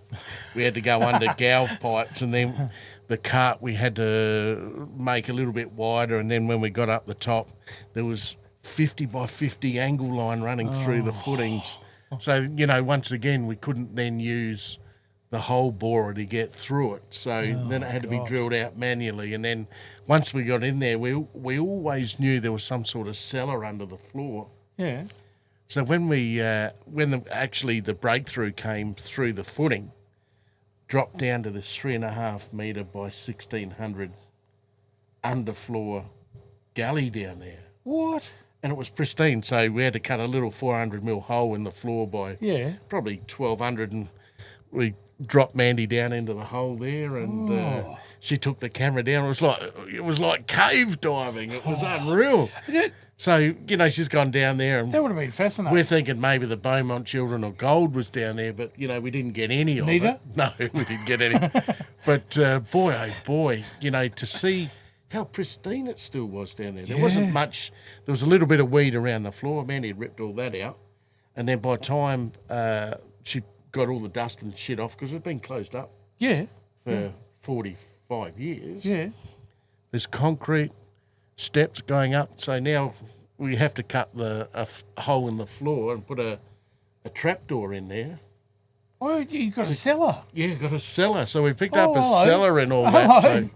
we had to go under galv pipes, and then the cart we had to make a little bit wider, and then when we got up the top, there was 50 by 50 angle line running through the footings. So, once again, we couldn't then use the hole borer to get through it. So then it had to be drilled out manually. And then once we got in there, we always knew there was some sort of cellar under the floor. Yeah. So when the breakthrough came through the footing, dropped down to this 3.5 metre by 1,600 underfloor galley down there. What? And it was pristine, so we had to cut a little 400mm hole in the floor by probably 1,200, and we dropped Mandy down into the hole there, and she took the camera down. It was like cave diving. It was unreal. So, she's gone down there. And that would have been fascinating. We're thinking maybe the Beaumont Children of Gold was down there, but, we didn't get any of it. No, we didn't get any. But, boy, oh boy, to see how pristine it still was down there. There wasn't much. There was a little bit of weed around the floor. Mandy had ripped all that out. And then by the time she got all the dust and shit off, because it had been closed up for 45 years. Yeah. There's concrete steps going up, so now we have to cut a hole in the floor and put a trapdoor in there. Oh, you've got a cellar. Yeah, got a cellar. So we picked up a cellar and all that.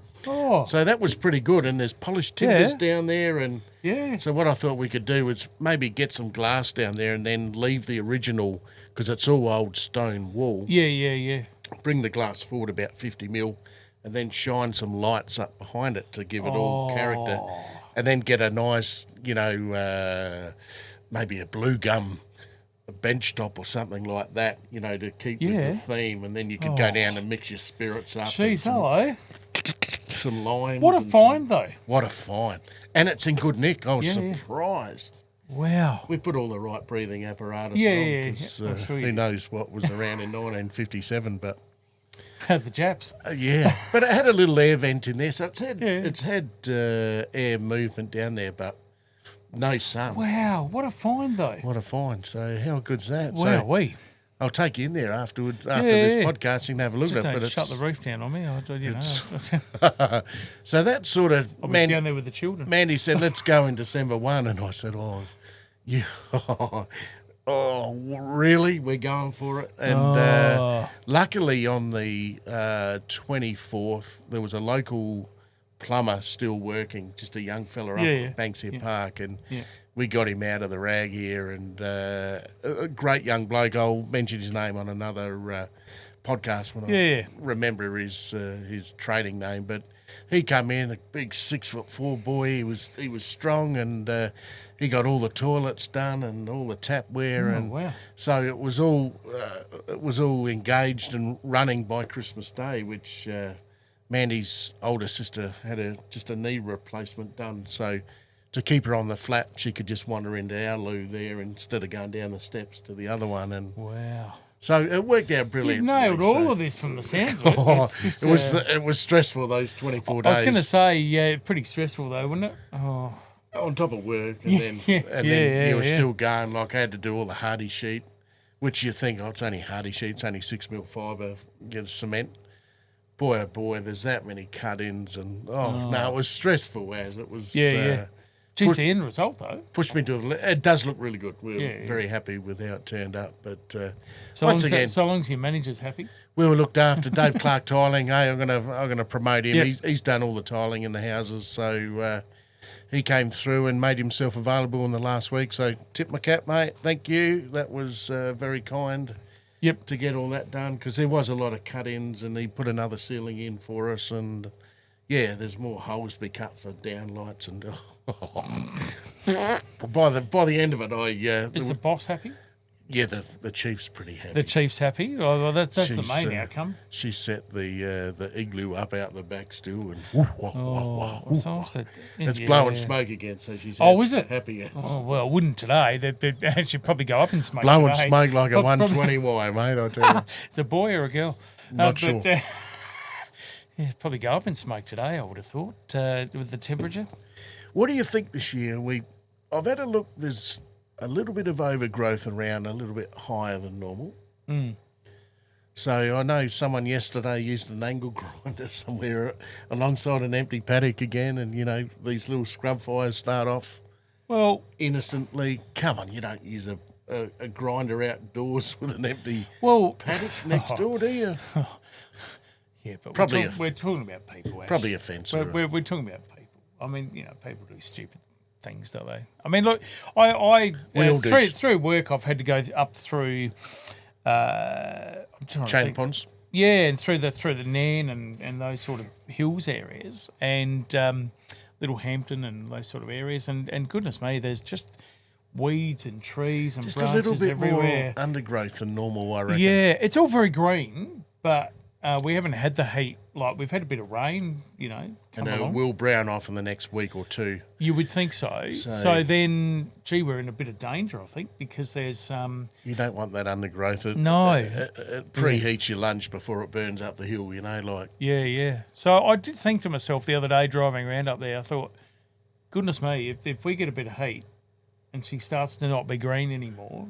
So that was pretty good. And there's polished timbers down there. And so what I thought we could do was maybe get some glass down there and then leave the original, because it's all old stone wall. Yeah. Bring the glass forward about 50mm. And then shine some lights up behind it to give it all character. And then get a nice, maybe a blue gum bench top or something like that, to keep with the theme. And then you could go down and mix your spirits up. Jeez, hello. Some limes. What a find, though. What a find. And it's in good nick. I was surprised. Wow. We put all the right breathing apparatus on, because who knows what was around in 1957, but... The Japs. But it had a little air vent in there, so it's had air movement down there, but no sun. Wow, what a find, though. What a find. So how good's that? Wow, I'll take you in there afterwards, after this podcast, you can have a look at it. But shut the roof down on me. So that sort of... I'll be down there with the children. Mandy said, let's go in December 1, and I said, oh, really? We're going for it? And luckily on the 24th, there was a local plumber still working, just a young fella up at Banksia Park, and we got him out of the rag here, and a great young bloke. I'll mention his name on another podcast when I remember his trading name, but he come in, a big 6'4" boy. He was strong, and he got all the toilets done and all the tapware, so it was all engaged and running by Christmas Day, which Mandy's older sister had just a knee replacement done, so to keep her on the flat, she could just wander into our loo there instead of going down the steps to the other one. And So it worked out You've brilliantly. nailed all of this from the sounds of it. It's just, It was stressful those 24 days. I was going to say, yeah, pretty stressful though, wasn't it? Oh. On top of work, and then you were still going. Like I had to do all the hardy sheet, which you think, oh, it's only hardy sheet, it's only 6 mil fibre, get a cement. Boy, oh boy, there's that many cut-ins, and no, it was stressful as it was. Geez, the end result though pushed me to the. It does look really good. We're very happy with how it turned up. But so long as your manager's happy. We were looked after. Dave Clark Tiling. Hey, I'm gonna promote him. Yep. He's done all the tiling in the houses, so he came through and made himself available in the last week. So tip my cap, mate. Thank you. That was very kind. Yep. To get all that done, because there was a lot of cut-ins, and he put another ceiling in for us, and there's more holes to be cut for downlights and. By the end of it, is the boss happy? Yeah, the chief's pretty happy. The chief's happy. Oh, well, that's the main outcome. She set the igloo up out the back still, and it's blowing smoke again. So she's is it happy? Oh well, wouldn't today. They'd actually probably go up in smoke. Blowing today. Smoke like a 120Y, mate. I tell you, it's a boy or a girl. Not sure. Probably go up in smoke today. I would have thought with the temperature. What do you think this year? I've had a look. There's a little bit of overgrowth around, a little bit higher than normal. So I know someone yesterday used an angle grinder somewhere alongside an empty paddock again, and these little scrub fires start off innocently. Come on, you don't use a grinder outdoors with an empty paddock next door, do you? Yeah, but probably we're talking about people. Actually. Probably offensive. We're talking about people. I mean, people do stupid things, don't they? I mean, look, I through work, I've had to go up through Chain Ponds. Yeah, and through the Nairn and those sort of hills areas, and Little Hampton and those sort of areas, and goodness me, there's just weeds and trees and just branches a little bit everywhere. More undergrowth than normal, I reckon. Yeah, it's all very green, but we haven't had the heat. Like, we've had a bit of rain, come along. Will brown off in the next week or two. You would think so. So then, we're in a bit of danger, I think, because there's... you don't want that undergrowth. It preheats your lunch before it burns up the hill, like... Yeah. So I did think to myself the other day, driving around up there, I thought, goodness me, if we get a bit of heat and she starts to not be green anymore,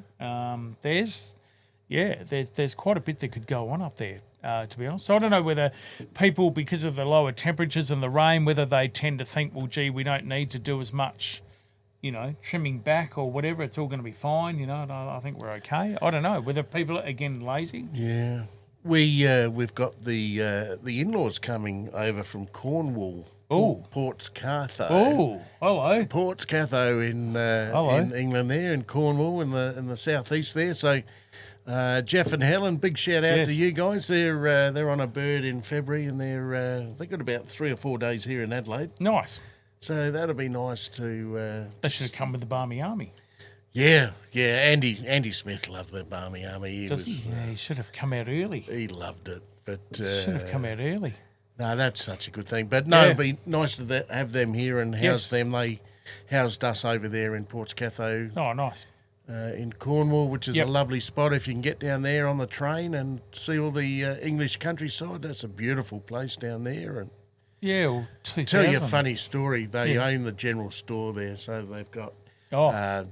there's quite a bit that could go on up there. To be honest, so I don't know whether people, because of the lower temperatures and the rain, whether they tend to think, well, gee, we don't need to do as much, trimming back or whatever. It's all going to be fine, And I think we're okay. I don't know whether people are again lazy. Yeah, we've got the in-laws coming over from Cornwall. Ports Cartho. Oh, hello. Ports Cartho in England there, in Cornwall in the southeast there. So. Jeff and Helen, big shout out to you guys. They're on a bird in February, and they've got about 3 or 4 days here in Adelaide. Nice. So that'll be nice to. They should have come with the Barmy Army. Yeah. Andy Smith loved the Barmy Army. He should have come out early. He loved it, but should have come out early. No, that's such a good thing. But no, it'd be nice to have them here and house them. They housed us over there in Ports Cartho. Oh, nice. In Cornwall, which is a lovely spot. If you can get down there on the train and see all the English countryside, that's a beautiful place down there. And tell you a funny story. They own the general store there, so they've got.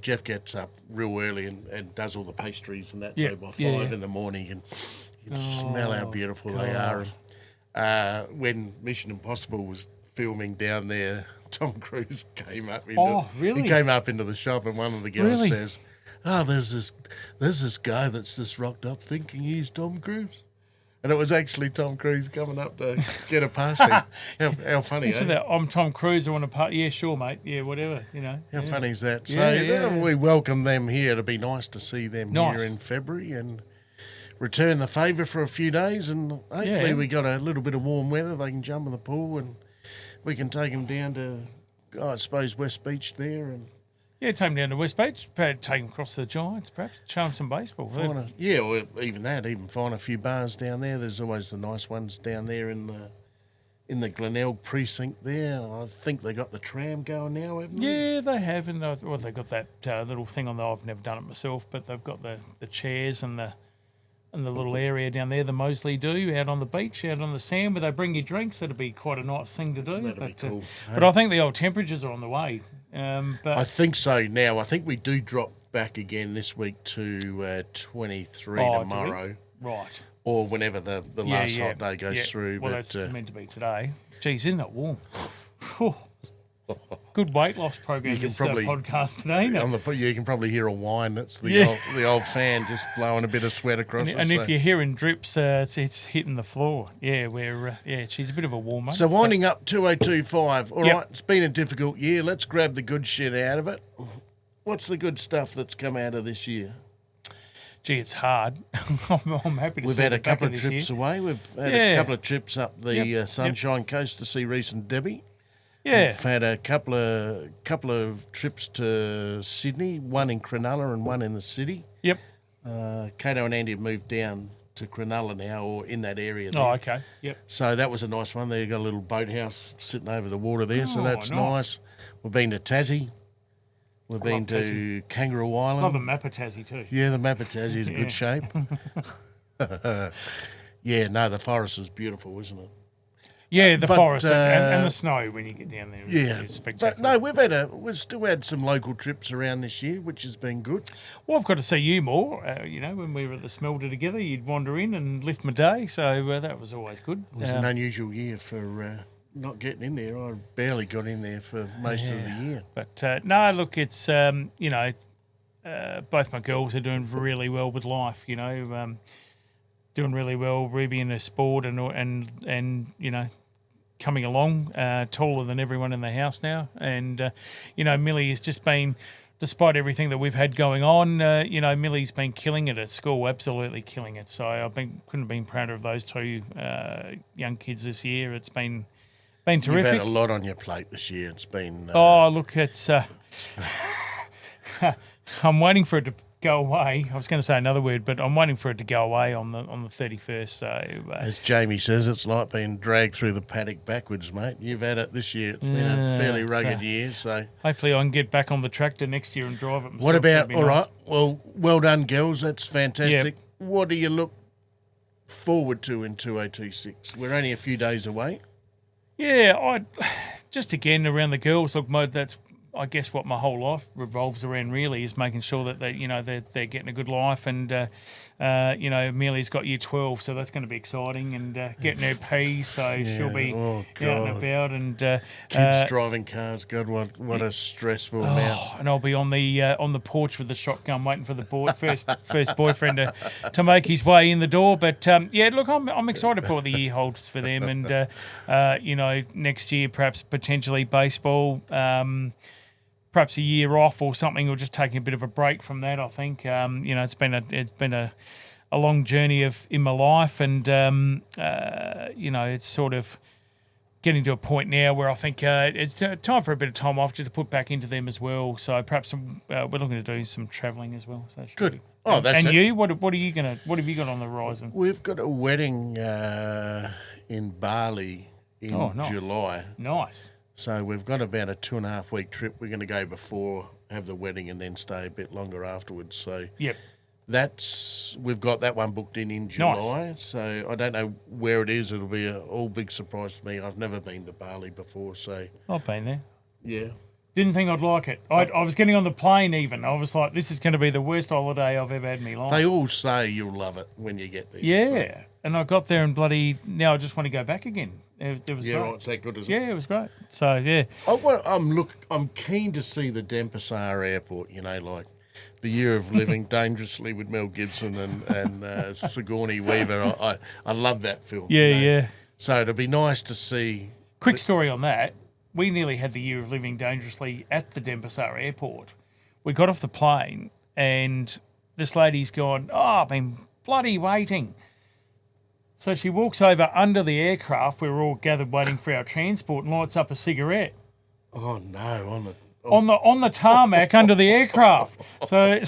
Jeff gets up real early and does all the pastries and that. So by 5 in the morning, and you can smell how beautiful they are. And, when Mission Impossible was filming down there, Tom Cruise came up. He came up into the shop, and one of the girls says, there's this guy that's just rocked up thinking he's Tom Cruise. And it was actually Tom Cruise coming up to get a pasty. How funny, I'm Tom Cruise, I want to party. Yeah, sure, mate. Yeah, whatever, How funny is that? So we welcome them here. It'll be nice to see them here in February and return the favour for a few days. And hopefully we got a little bit of warm weather. They can jump in the pool and we can take them down to, I suppose, West Beach there and... Yeah, take them down to West Beach, take them across the Giants, perhaps, show them some baseball. Or even find a few bars down there. There's always the nice ones down there in the Glenelg precinct there. I think they got the tram going now, haven't they? Yeah, they have, and they've got that little thing on there. I've never done it myself, but they've got the chairs and the in the little area down there, the Moseley do, out on the beach, out on the sand, where they bring you drinks. That'd be quite a nice thing to do. That'd be cool. But I think the old temperatures are on the way. But I think so now. I think we do drop back again this week to 23 tomorrow. Right. Or whenever the last hot day goes through. Well, that's meant to be today. Geez, isn't it warm? Good weight loss program. This podcast today. You can probably hear a whine. That's the old fan just blowing a bit of sweat across us. And if you're hearing drips, it's hitting the floor. Yeah, she's a bit of a warmer. So winding up 2025. All right, it's been a difficult year. Let's grab the good shit out of it. What's the good stuff that's come out of this year? Gee, it's hard. I'm happy to. We've had a couple of trips away. We've had a couple of trips up the Sunshine Coast to see Reese and Debbie. Yeah. We've had a couple of trips to Sydney, one in Cronulla and one in the city. Yep. Kato and Andy have moved down to Cronulla now, or in that area there. Oh, okay. Yep. So that was a nice one. They've got a little boathouse sitting over the water there, so that's nice. We've been to Tassie. We've been to Kangaroo Island. Love the map of Tassie too. Yeah, the map of Tassie is in good shape. The forest is beautiful, isn't it? Yeah, the forest and the snow when you get down there. Is spectacular. But we've still had some local trips around this year, which has been good. Well, I've got to see you more. When we were at the Smelter together, you'd wander in and lift my day, so that was always good. It was an unusual year for not getting in there. I barely got in there for most of the year. But no, look, it's both my girls are doing really well with life. Doing really well. Ruby in her sport and coming along, taller than everyone in the house now. And Millie has just been, despite everything that we've had going on, Millie's been killing it at school, absolutely killing it. So couldn't have been prouder of those two young kids this year. It's been terrific. You've had a lot on your plate this year. It's been... it's... I'm waiting for it to go away. I was going to say another word, but I'm waiting for it to go away on the 31st. So, as Jamie says, it's like being dragged through the paddock backwards, mate. You've had it this year. It's been a fairly rugged year. So hopefully I can get back on the tractor next year and drive it myself. What about, all right, well done, girls. That's fantastic. Yep. What do you look forward to in 2026? We're only a few days away. Yeah, just again around the girls. Look, that's I guess what my whole life revolves around really is making sure that they're getting a good life, and Amelia's got year 12, so that's going to be exciting, and getting her P, so she'll be out and about, and kids driving cars. God, what a stressful amount. And I'll be on the porch with the shotgun waiting for the first boyfriend to make his way in the door. But look, I'm excited for what the year holds for them, and next year perhaps potentially baseball. Perhaps a year off or something, or just taking a bit of a break from that. I think it's been a long journey in my life, and it's sort of getting to a point now where I think it's time for a bit of time off, just to put back into them as well. So perhaps we're looking to do some travelling as well. So good. Oh, that's and you? What have you got on the horizon? We've got a wedding in Bali in July. Nice. So we've got about a 2.5 week trip. We're going to go before, have the wedding, and then stay a bit longer afterwards. So yep, we've got that one booked in July. Nice. So I don't know where it is. It'll be an all big surprise to me. I've never been to Bali before, so I've been there. Yeah. Didn't think I'd like it. I was getting on the plane even. I was like, this is going to be the worst holiday I've ever had in my life. They all say you'll love it when you get there. Yeah. So. And I got there and now I just want to go back again. It was great. Right, it's that good, is it? Yeah, it was great. So, yeah. I'm keen to see the Denpasar airport, like the year of living dangerously with Mel Gibson and Sigourney Weaver. I love that film. Yeah. So it'll be nice to see. Quick story on that. We nearly had the year of living dangerously at the Denpasar airport. We got off the plane and this lady's gone, I've been bloody waiting. So she walks over under the aircraft. We were all gathered waiting for our transport, and lights up a cigarette. Oh no! On the tarmac under the aircraft. So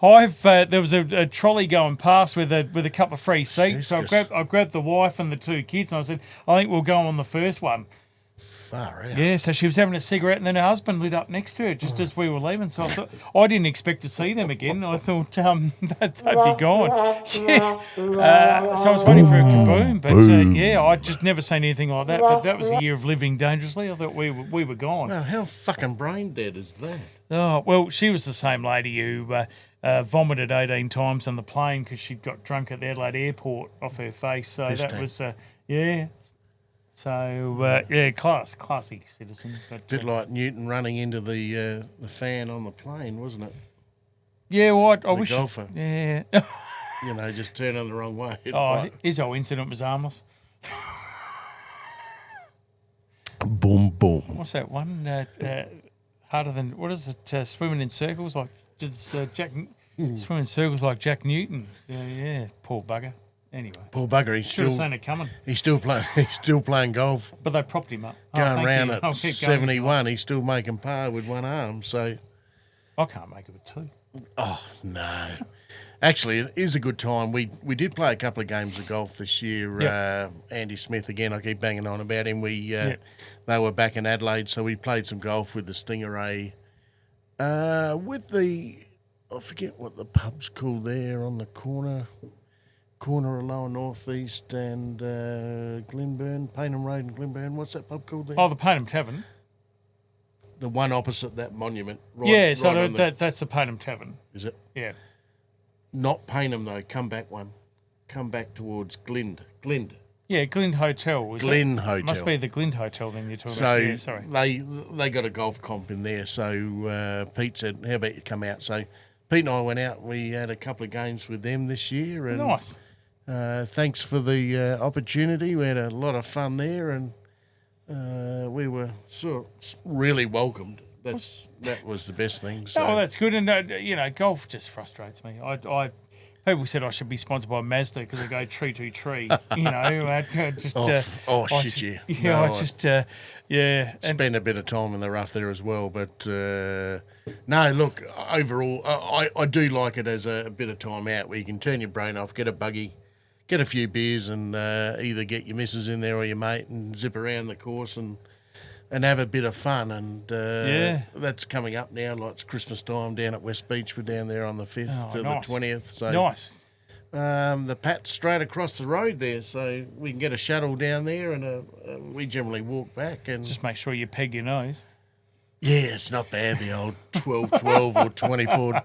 I've there was a trolley going past with a couple of free seats. Jesus. So I grabbed the wife and the two kids, and I said, I think we'll go on the first one. Far out. Yeah, so she was having a cigarette, and then her husband lit up next to her just as we were leaving. So I thought, I didn't expect to see them again. I thought that they'd be gone. Yeah. So I was waiting for a kaboom, but I just never seen anything like that. But that was a year of living dangerously. I thought we were gone. Well, how fucking brain dead is that? Oh, well, she was the same lady who vomited 18 times on the plane because she'd got drunk at the Adelaide airport off her face. So that was, yeah. So, classy citizen. But, bit like Newton running into the fan on the plane, wasn't it? Yeah, well, I wish. Golfer. Yeah. Just turning the wrong way. His whole incident was harmless. Boom, boom. What's that one? Harder than, what is it? Swimming in circles like swimming in circles like Jack Newton. Yeah, poor bugger. Anyway, poor bugger. Should have seen it coming. He's still playing golf. But they propped him up. Going round at 71, he's still making par with one arm. So I can't make it with two. Oh no. Actually, it is a good time. We did play a couple of games of golf this year. Yep. Andy Smith, again, I keep banging on about him. They were back in Adelaide, so we played some golf with the Stingray. I forget what the pub's called there on the corner of Lower North East and Glenburn, Paynham Road and Glenburn. What's that pub called there? Oh, the Paynham Tavern. The one opposite that monument. That's the Paynham Tavern. Is it? Yeah. Not Paynham, though. Come back one. Come back towards Glynde. Yeah, Glynde Hotel. Hotel. Must be the Glynde Hotel then you're talking about. Yeah, sorry. They got a golf comp in there, so Pete said, how about you come out? So Pete and I went out and we had a couple of games with them this year. And, nice. Thanks for the opportunity. We had a lot of fun there and we were sort of really welcomed. That was the best thing. So. Oh, that's good. And, golf just frustrates me. People said I should be sponsored by Mazda because I go tree to tree. Spend a bit of time in the rough there as well. But, no, look, overall, I do like it as a bit of time out where you can turn your brain off, get a buggy, get a few beers and either get your missus in there or your mate and zip around the course and have a bit of fun. And that's coming up now. Like it's Christmas time down at West Beach. We're down there on the 5th to nice. the 20th. So nice. The Pat's straight across the road there, so we can get a shuttle down there and we generally walk back. And just make sure you peg your nose. Yeah, it's not bad, the old 12-12 or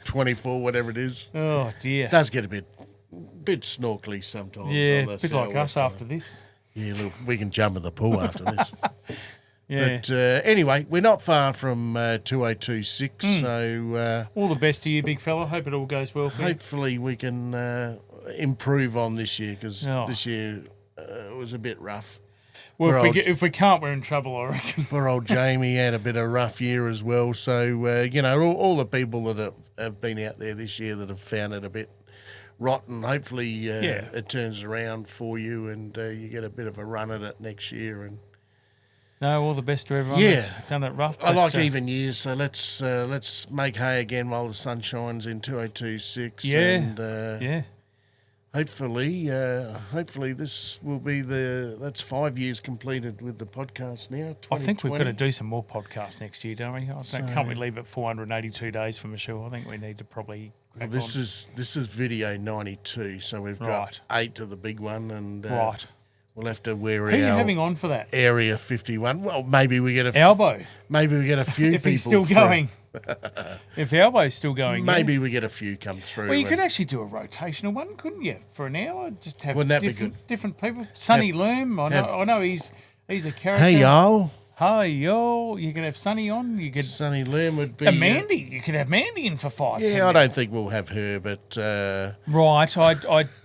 24-24, whatever it is. Oh, dear. It does get a bit snorkely sometimes. Yeah, a bit like us after this. Yeah, look, we can jump in the pool after this. Yeah. But anyway, we're not far from 2026, so... all the best to you, big fella. Hope it all goes well for you. Hopefully we can improve on this year, because this year was a bit rough. Well, if we can't, we're in trouble, I reckon. Poor old Jamie had a bit of a rough year as well. So, all the people that have been out there this year that have found it a bit rotten, hopefully it turns around for you and you get a bit of a run at it next year. And no, all the best to everyone that's done it rough. I like even years, so let's make hay again while the sun shines in 2026. Yeah, and, Hopefully this will be that's 5 years completed with the podcast now. I think we've got to do some more podcasts next year, don't we? Can't we leave it 482 days for Michelle? I think we need to probably. This is video 92, so we've got 8 to the big one, and we'll have to wear Who are you having on for that? Area 51. Well, maybe we get a Elbow. Maybe we get a few if people. He's still going. If Elbow's still going, maybe we get a few come through. Well, you could actually do a rotational one, couldn't you? For an hour, just have different people. Sonny Loom, I know he's a character. Hey y'all. Hi yo, you could have Sonny on. You could Sonny Loom would be. And Mandy, you could have Mandy in for 5. Yeah, 10 I minutes. don't think we'll have her, but right.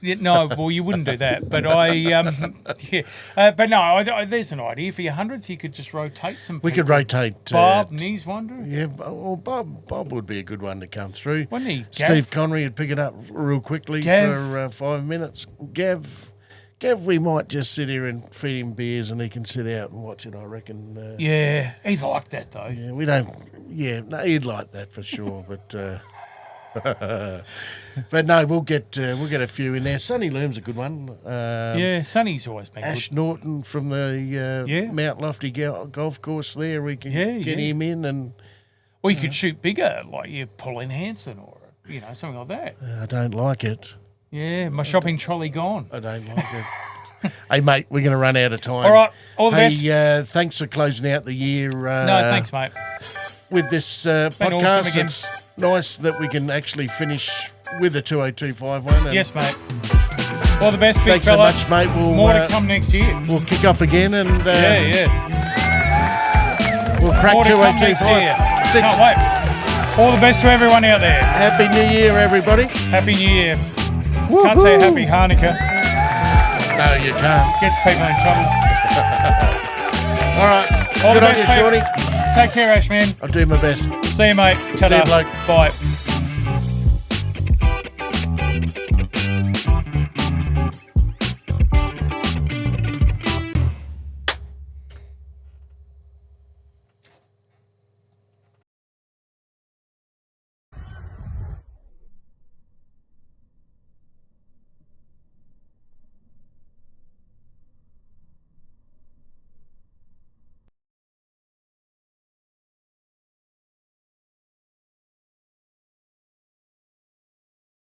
No. Well, you wouldn't do that, but but no. There's an idea for your 100th. You could just rotate some. We could rotate Bob, Knees Wanderer. Yeah, well, Bob would be a good one to come through. Wouldn't he? Steve Connery would pick it up real quickly for 5 minutes. Gav, we might just sit here and feed him beers and he can sit out and watch it, I reckon. Yeah, he'd like that though. Yeah, we don't. Yeah, no, he'd like that for sure. But But no, we'll get a few in there. Sunny Loom's a good one. Yeah, Sonny's always been Ash good. Norton from the Mount Lofty golf course there. We can get him in, and or you could shoot bigger, like you Pauline Hanson or something like that. I don't like it. Yeah, my shopping trolley gone. I don't like it. Hey, mate, we're going to run out of time. All right, all the best. Thanks for closing out the year. No, thanks, mate. With this podcast, awesome it's nice that we can actually finish with a 20251. Yes, mate. All the best, big thanks fella. so much, mate. More to come next year. We'll kick off again and we'll crack More to come next year. 20256. Can't wait. All the best to everyone out there. Happy New Year, everybody. Happy New Year. Can't say Happy Hanukkah. No, you can't. Gets people in trouble. All right. All Good the on best, you, Shorty. Take care, Ash, man. I'll do my best. See you, mate. Ta-da. See you, bloke. Bye.